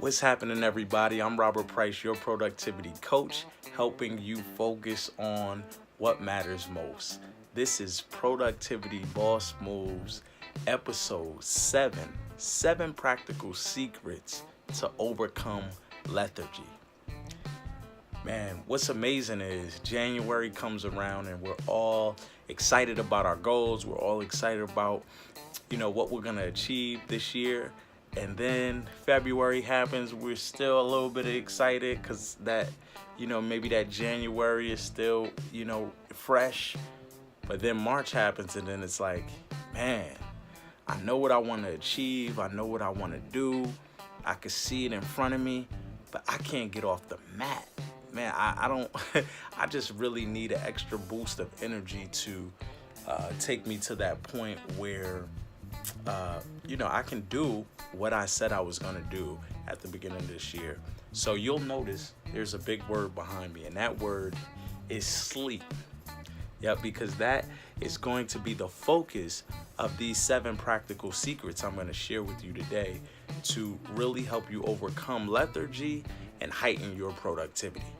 What's happening, everybody? I'm Robert Price, your productivity coach, helping you focus on what matters most. This is Productivity Boss Moves, episode 7 7 Practical Secrets to Overcome Lethargy. Man, what's amazing is January comes around and we're all excited about our goals. We're all excited about, what we're going to achieve this year. And then February happens. We're still a little bit excited because maybe that January is still, fresh. But then March happens and then it's like, man, I know what I want to achieve. I know what I want to do. I can see it in front of me, but I can't get off the mat. Man, I don't, I just really need an extra boost of energy to take me to that point where, I can do what I said I was going to do at the beginning of this year. So you'll notice there's a big word behind me, and that word is sleep. Yep, because that is going to be the focus of these 7 practical secrets I'm going to share with you today to really help you overcome lethargy and heighten your productivity.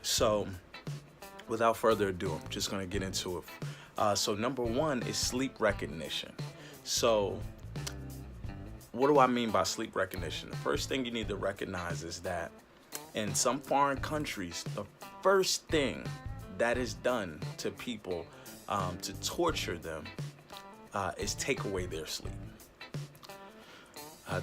So without further ado, I'm just going to get into it. So number 1 is sleep recognition. So what do I mean by sleep recognition? The first thing you need to recognize is that in some foreign countries, the first thing that is done to people to torture them is take away their sleep.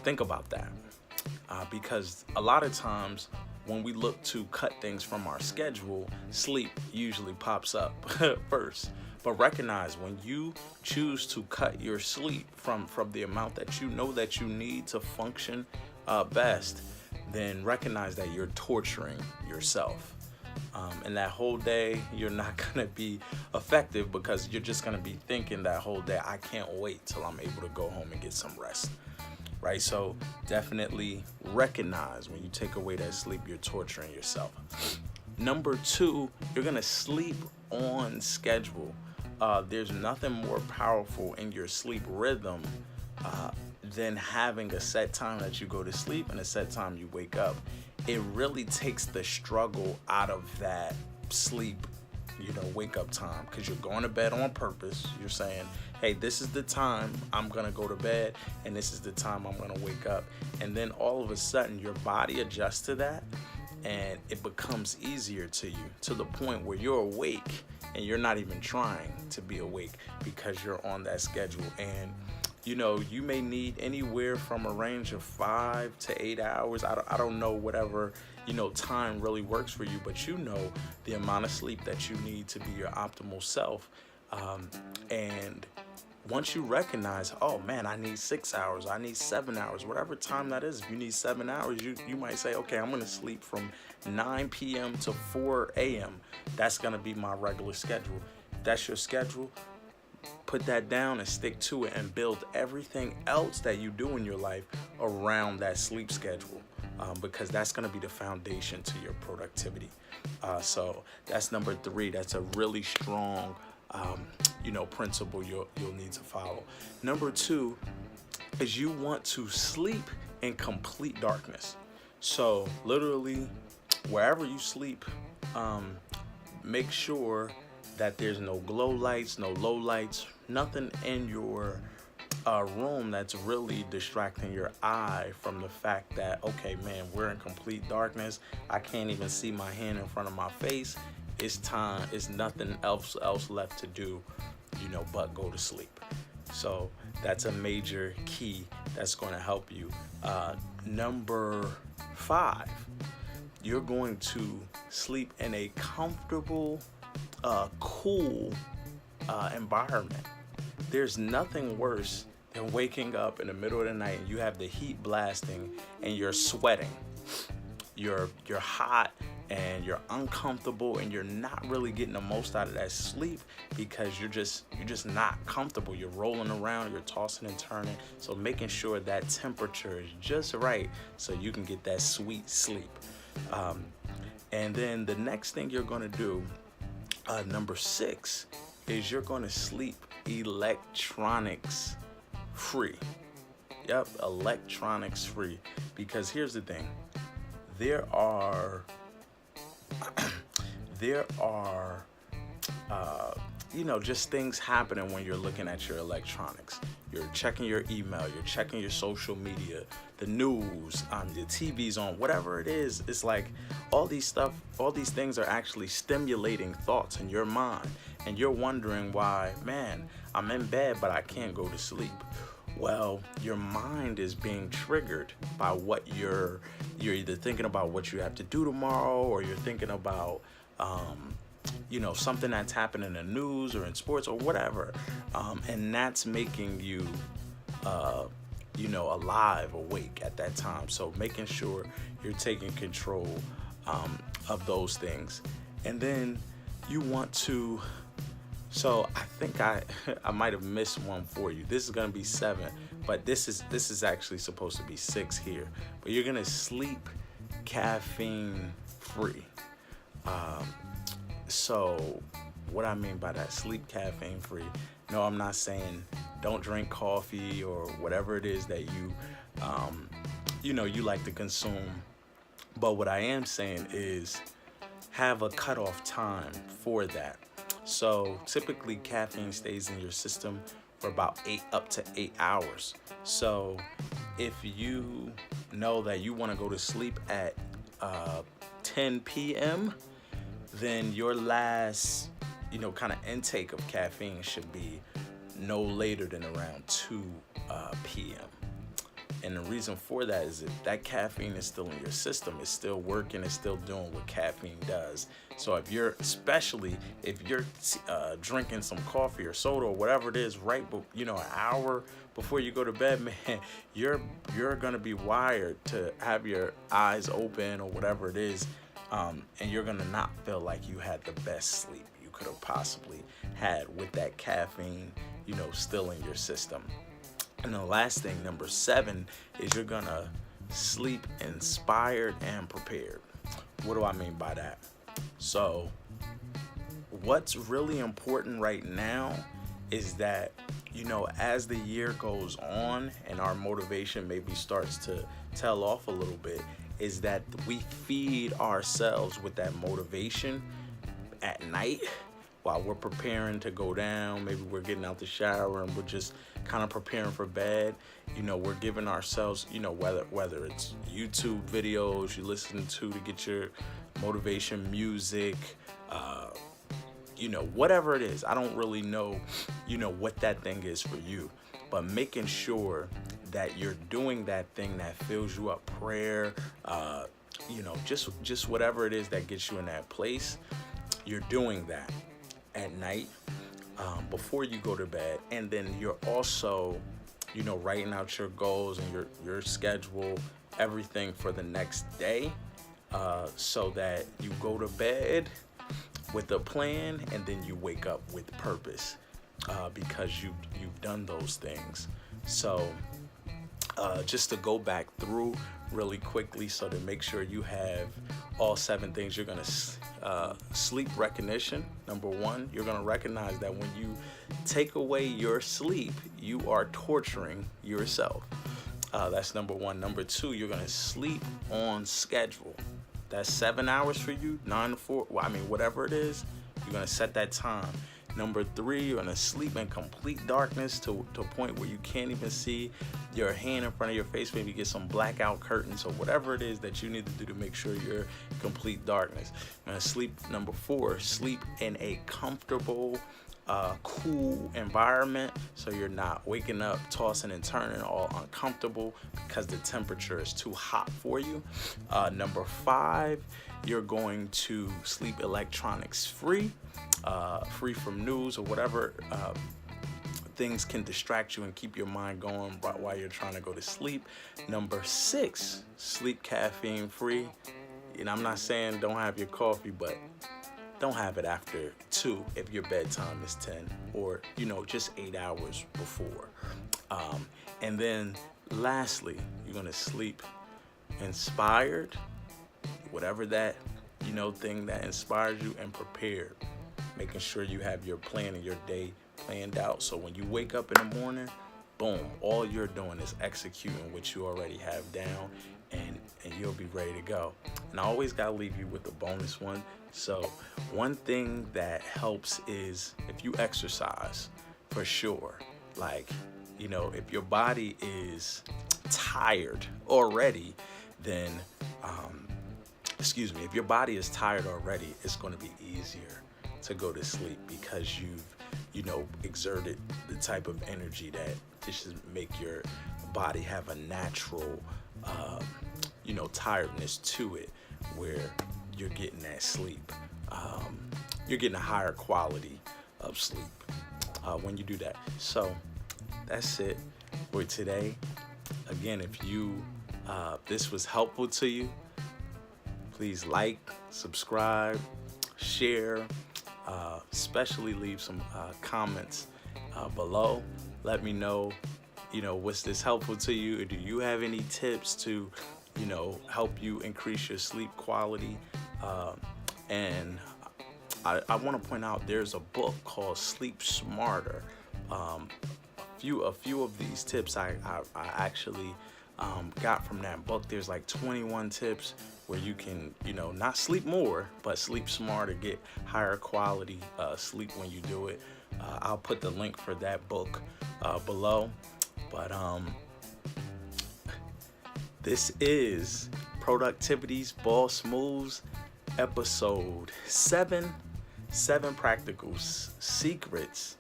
Think about that. Because a lot of times when we look to cut things from our schedule, sleep usually pops up first. But recognize when you choose to cut your sleep from the amount that you know that you need to function best, then recognize that you're torturing yourself. And that whole day, you're not going to be effective because you're just going to be thinking that whole day, I can't wait till I'm able to go home and get some rest. Right? So definitely recognize when you take away that sleep, you're torturing yourself. Number 2, you're going to sleep on schedule. There's nothing more powerful in your sleep rhythm than having a set time that you go to sleep and a set time you wake up. It really takes the struggle out of that sleep, wake up time, because you're going to bed on purpose. You're saying, hey, this is the time I'm going to go to bed and this is the time I'm going to wake up. And then all of a sudden your body adjusts to that and it becomes easier to you to the point where you're awake and you're not even trying to be awake because you're on that schedule. And you may need anywhere from a range of 5 to 8 hours. I don't know whatever, time really works for you, but the amount of sleep that you need to be your optimal self. And once you recognize, oh man, I need 6 hours, I need 7 hours, whatever time that is. If you need 7 hours, you might say, okay, I'm going to sleep from 9 p.m. to 4 a.m. That's going to be my regular schedule. If that's your schedule, put that down and stick to it and build everything else that you do in your life around that sleep schedule, because that's going to be the foundation to your productivity. So that's number 3. That's a really strong, principle you'll need to follow. Number 2 is you want to sleep in complete darkness. So literally wherever you sleep, make sure that there's no glow lights, no low lights, nothing in your room that's really distracting your eye from the fact that, okay, man, we're in complete darkness. I can't even see my hand in front of my face. It's time. It's nothing else left to do, but go to sleep. So that's a major key that's going to help you. Number 5, you're going to sleep in a comfortable, cool environment. There's nothing worse than waking up in the middle of the night and you have the heat blasting and you're sweating. You're hot and you're uncomfortable and you're not really getting the most out of that sleep because you're just not comfortable. You're rolling around, you're tossing and turning. So making sure that temperature is just right so you can get that sweet sleep. And then the next thing you're going to do, number 6, is you're going to sleep electronics free. Yep, electronics free. Because here's the thing. There are there are just things happening when you're looking at your electronics. You're checking your email, you're checking your social media, the news, your TV's on, whatever it is. It's like all these things are actually stimulating thoughts in your mind, and you're wondering why, man, I'm in bed but I can't go to sleep. Well, your mind is being triggered by what you're either thinking about what you have to do tomorrow, or you're thinking about something that's happened in the news or in sports or whatever, and that's making you alive, awake at that time. So making sure you're taking control of those things. And then you want to, so I think I might have missed one for you. This is gonna be 7, but this is actually supposed to be 6 here. But you're gonna sleep caffeine free. So what I mean by that, sleep caffeine free. No, I'm not saying don't drink coffee or whatever it is that you like to consume. But what I am saying is have a cutoff time for that. So typically caffeine stays in your system for about 8 hours. So if you know that you want to go to sleep at 10 p.m., then your last, kind of intake of caffeine should be no later than around 2 p.m. And the reason for that is that caffeine is still in your system. It's still working. It's still doing what caffeine does. So especially if you're drinking some coffee or soda or whatever it is, right, an hour before you go to bed, man, you're gonna be wired to have your eyes open or whatever it is, and you're gonna not feel like you had the best sleep you could have possibly had with that caffeine, still in your system. And the last thing, number 7, is you're gonna sleep inspired and prepared. What do I mean by that? So what's really important right now is that, as the year goes on and our motivation maybe starts to tail off a little bit, is that we feed ourselves with that motivation at night while we're preparing to go down. Maybe we're getting out the shower and we're just kind of preparing for bed. We're giving ourselves, whether it's YouTube videos you listen to get your motivation, music, whatever it is. I don't really know, what that thing is for you, but making sure that you're doing that thing that fills you up, prayer, just whatever it is that gets you in that place, you're doing that at night before you go to bed. And then you're also, writing out your goals and your schedule, everything for the next day, so that you go to bed with a plan and then you wake up with purpose, because you've done those things. So just to go back through really quickly, so to make sure you have all 7 things, you're gonna sleep recognition. Number 1, you're gonna recognize that when you take away your sleep, you are torturing yourself. That's number 1. Number 2, you're gonna sleep on schedule. That's 7 hours for you, 9 to 4. Whatever it is, you're gonna set that time. Number 3, you're gonna sleep in complete darkness to a point where you can't even see your hand in front of your face. Maybe get some blackout curtains or whatever it is that you need to do to make sure you're in complete darkness. Number 4, sleep in a comfortable, cool environment, so you're not waking up, tossing and turning, all uncomfortable because the temperature is too hot for you. Number 5, you're going to sleep electronics free, free from news or whatever things can distract you and keep your mind going while you're trying to go to sleep. Number 6, sleep caffeine free. I'm not saying don't have your coffee, but don't have it after 2 if your bedtime is 10, or just 8 hours before. And then lastly, you're gonna sleep inspired, whatever that thing that inspires you, and prepared, making sure you have your plan and your day planned out, so when you wake up in the morning, boom, all you're doing is executing what you already have down, and you'll be ready to go. And I always gotta leave you with a bonus one. So one thing that helps is if you exercise, for sure. Like, if your body is tired already, then if your body is tired already, it's going to be easier to go to sleep because you've exerted the type of energy that this should make your body have a natural tiredness to it, where you're getting that sleep. You're getting a higher quality of sleep when you do that. So that's it for today. Again, if this was helpful to you, please like, subscribe, share, especially leave some comments below. Let me know, was this helpful to you? Or do you have any tips to, help you increase your sleep quality? And I want to point out there's a book called Sleep Smarter. A few of these tips I actually got from that book. There's like 21 tips where you can, not sleep more, but sleep smarter, get higher quality sleep when you do it. I'll put the link for that book below. But this is Productivity's Boss Moves, episode 7 practical secrets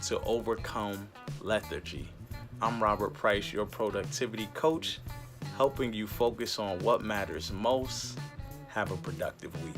to overcome lethargy. I'm Robert Price, your productivity coach, helping you focus on what matters most. Have a productive week.